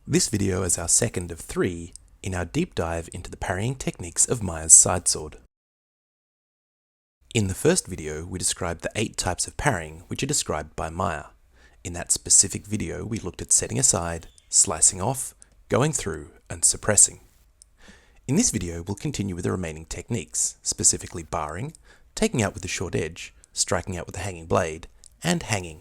This video is our second of 3 in our deep dive into the parrying techniques of Meyer's Sidesword. In the first video, we described the 8 types of parrying which are described by Meyer. In that specific video, we looked at setting aside, slicing off, going through, and suppressing. In this video, we'll continue with the remaining techniques, specifically barring, taking out with the short edge, striking out with the hanging blade, and hanging.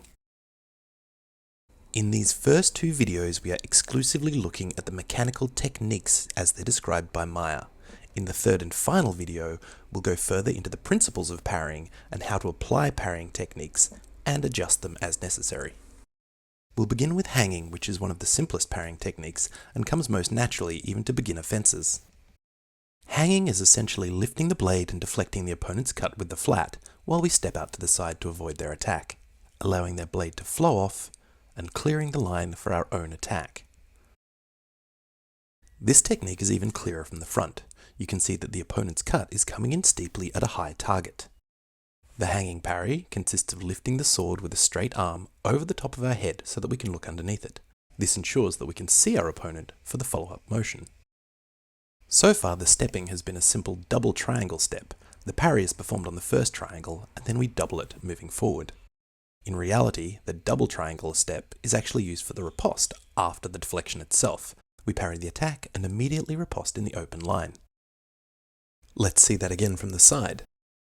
In these first 2 videos, we are exclusively looking at the mechanical techniques as they're described by Meyer. In the third and final video, we'll go further into the principles of parrying and how to apply parrying techniques and adjust them as necessary. We'll begin with hanging, which is one of the simplest parrying techniques and comes most naturally even to beginner fencers. Hanging is essentially lifting the blade and deflecting the opponent's cut with the flat while we step out to the side to avoid their attack, allowing their blade to flow off and clearing the line for our own attack. This technique is even clearer from the front. You can see that the opponent's cut is coming in steeply at a high target. The hanging parry consists of lifting the sword with a straight arm over the top of our head so that we can look underneath it. This ensures that we can see our opponent for the follow-up motion. So far, the stepping has been a simple double triangle step. The parry is performed on the first triangle and then we double it moving forward. In reality, the double triangle step is actually used for the riposte after the deflection itself. We parry the attack and immediately riposte in the open line. Let's see that again from the side.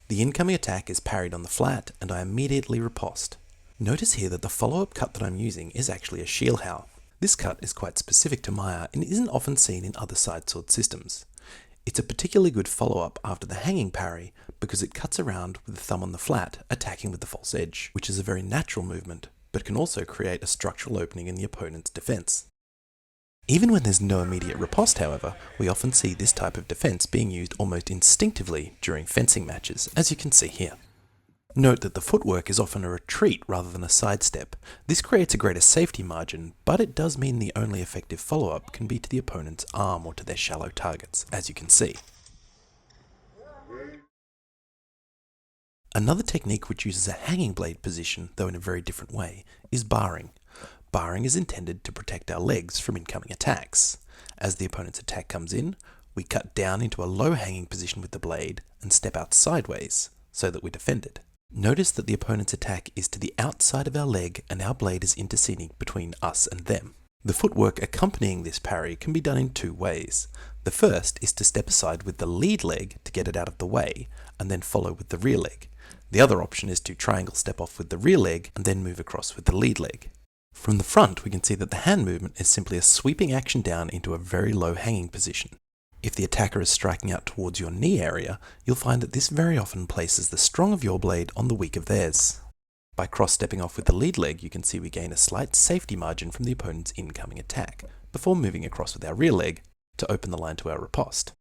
The incoming attack is parried on the flat and I immediately riposte. Notice here that the follow-up cut that I'm using is actually a Schielhau. This cut is quite specific to Meyer and isn't often seen in other sidesword systems. It's a particularly good follow-up after the hanging parry because it cuts around with the thumb on the flat, attacking with the false edge, which is a very natural movement, but can also create a structural opening in the opponent's defense. Even when there's no immediate riposte, however, we often see this type of defense being used almost instinctively during fencing matches, as you can see here. Note that the footwork is often a retreat rather than a sidestep. This creates a greater safety margin, but it does mean the only effective follow-up can be to the opponent's arm or to their shallow targets, as you can see. Another technique which uses a hanging blade position, though in a very different way, is barring. Barring is intended to protect our legs from incoming attacks. As the opponent's attack comes in, we cut down into a low hanging position with the blade and step out sideways so that we defend it. Notice that the opponent's attack is to the outside of our leg and our blade is interceding between us and them. The footwork accompanying this parry can be done in 2 ways. The first is to step aside with the lead leg to get it out of the way and then follow with the rear leg. The other option is to triangle step off with the rear leg and then move across with the lead leg. From the front, we can see that the hand movement is simply a sweeping action down into a very low hanging position. If the attacker is striking out towards your knee area, you'll find that this very often places the strong of your blade on the weak of theirs. By cross-stepping off with the lead leg, you can see we gain a slight safety margin from the opponent's incoming attack, before moving across with our rear leg to open the line to our riposte.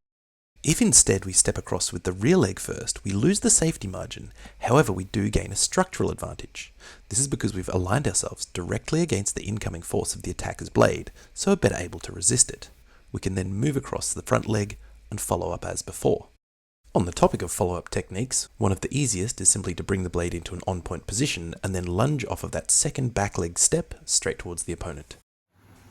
If instead we step across with the rear leg first, we lose the safety margin, however we do gain a structural advantage. This is because we've aligned ourselves directly against the incoming force of the attacker's blade, so are better able to resist it. We can then move across the front leg and follow up as before. On the topic of follow-up techniques, one of the easiest is simply to bring the blade into an on-point position and then lunge off of that second back leg step straight towards the opponent.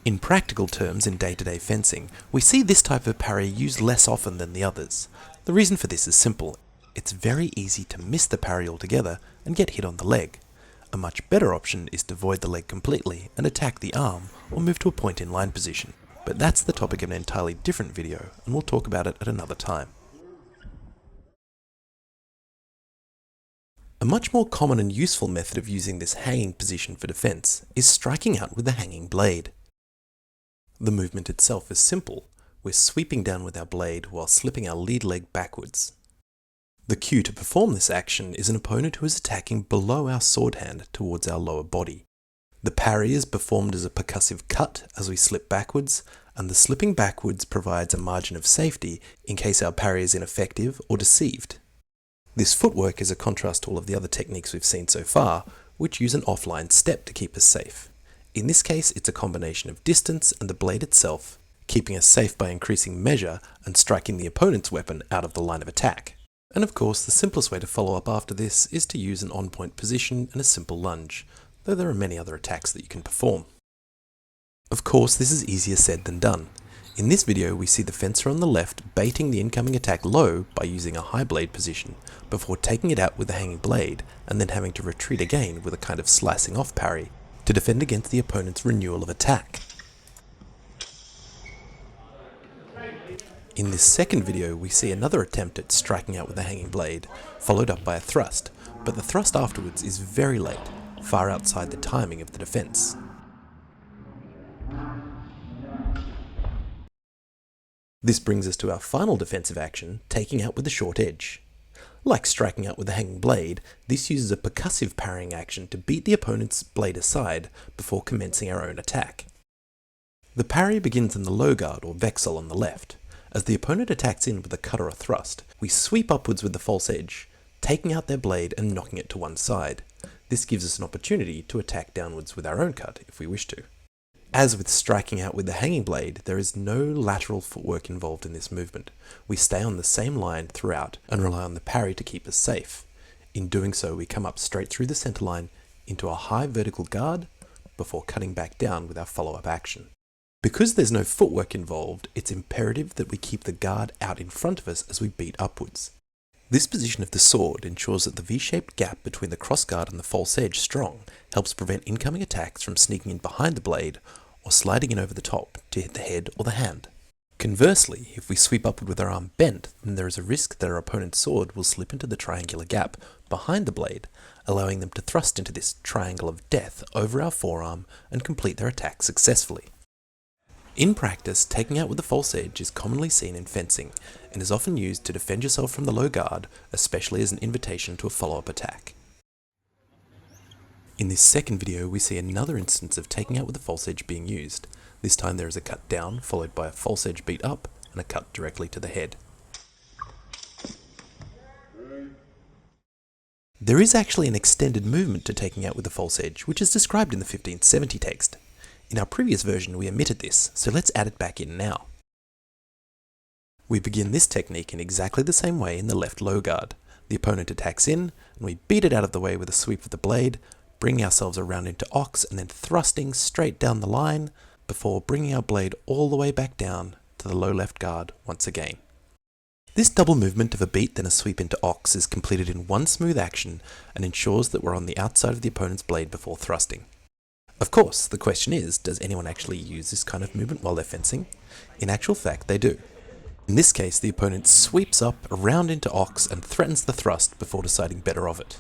In practical terms in day-to-day fencing, we see this type of parry used less often than the others. The reason for this is simple. It's very easy to miss the parry altogether and get hit on the leg. A much better option is to void the leg completely and attack the arm or move to a point-in-line position. But that's the topic of an entirely different video, and we'll talk about it at another time. A much more common and useful method of using this hanging position for defense is striking out with the hanging blade. The movement itself is simple. We're sweeping down with our blade while slipping our lead leg backwards. The cue to perform this action is an opponent who is attacking below our sword hand towards our lower body. The parry is performed as a percussive cut as we slip backwards, and the slipping backwards provides a margin of safety in case our parry is ineffective or deceived. This footwork is a contrast to all of the other techniques we've seen so far, which use an offline step to keep us safe. In this case, it's a combination of distance and the blade itself, keeping us safe by increasing measure and striking the opponent's weapon out of the line of attack. And of course, the simplest way to follow up after this is to use an on-point position and a simple lunge, though there are many other attacks that you can perform. Of course, this is easier said than done. In this video, we see the fencer on the left baiting the incoming attack low by using a high blade position, before taking it out with a hanging blade, and then having to retreat again with a kind of slicing off parry, to defend against the opponent's renewal of attack. In this second video, we see another attempt at striking out with a hanging blade, followed up by a thrust, but the thrust afterwards is very late, far outside the timing of the defense. This brings us to our final defensive action, taking out with the short edge. Like striking out with a hanging blade, this uses a percussive parrying action to beat the opponent's blade aside before commencing our own attack. The parry begins in the low guard or vexel on the left. As the opponent attacks in with a cut or a thrust, we sweep upwards with the false edge, taking out their blade and knocking it to one side. This gives us an opportunity to attack downwards with our own cut if we wish to. As with striking out with the hanging blade, there is no lateral footwork involved in this movement. We stay on the same line throughout and rely on the parry to keep us safe. In doing so, we come up straight through the center line into a high vertical guard before cutting back down with our follow-up action. Because there's no footwork involved, it's imperative that we keep the guard out in front of us as we beat upwards. This position of the sword ensures that the V-shaped gap between the cross guard and the false edge strong helps prevent incoming attacks from sneaking in behind the blade or sliding in over the top to hit the head or the hand. Conversely, if we sweep upward with our arm bent, then there is a risk that our opponent's sword will slip into the triangular gap behind the blade, allowing them to thrust into this triangle of death over our forearm and complete their attack successfully. In practice, taking out with the false edge is commonly seen in fencing, and is often used to defend yourself from the low guard, especially as an invitation to a follow-up attack. In this second video, we see another instance of taking out with the false edge being used. This time there is a cut down, followed by a false edge beat up, and a cut directly to the head. There is actually an extended movement to taking out with the false edge, which is described in the 1570 text. In our previous version we omitted this, so let's add it back in now. We begin this technique in exactly the same way in the left low guard. The opponent attacks in, and we beat it out of the way with a sweep of the blade, bringing ourselves around into ox and then thrusting straight down the line before bringing our blade all the way back down to the low left guard once again. This double movement of a beat then a sweep into ox is completed in one smooth action and ensures that we're on the outside of the opponent's blade before thrusting. Of course, the question is, does anyone actually use this kind of movement while they're fencing? In actual fact, they do. In this case, the opponent sweeps up around into ox and threatens the thrust before deciding better of it.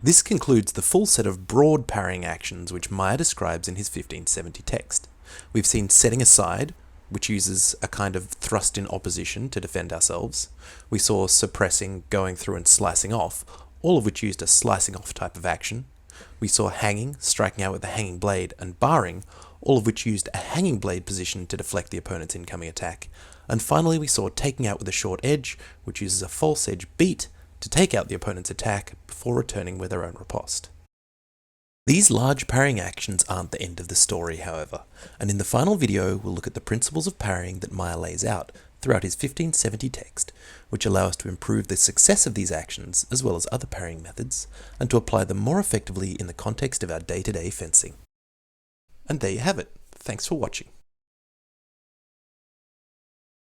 This concludes the full set of broad parrying actions which Meyer describes in his 1570 text. We've seen setting aside, which uses a kind of thrust in opposition to defend ourselves. We saw suppressing, going through and slicing off, all of which used a slicing off type of action. We saw hanging, striking out with a hanging blade, and barring, all of which used a hanging blade position to deflect the opponent's incoming attack. And finally we saw taking out with a short edge, which uses a false edge beat to take out the opponent's attack before returning with their own riposte. These large parrying actions aren't the end of the story, however, and in the final video we'll look at the principles of parrying that Meyer lays out throughout his 1570 text, which allow us to improve the success of these actions as well as other parrying methods, and to apply them more effectively in the context of our day-to-day fencing. And there you have it. Thanks for watching.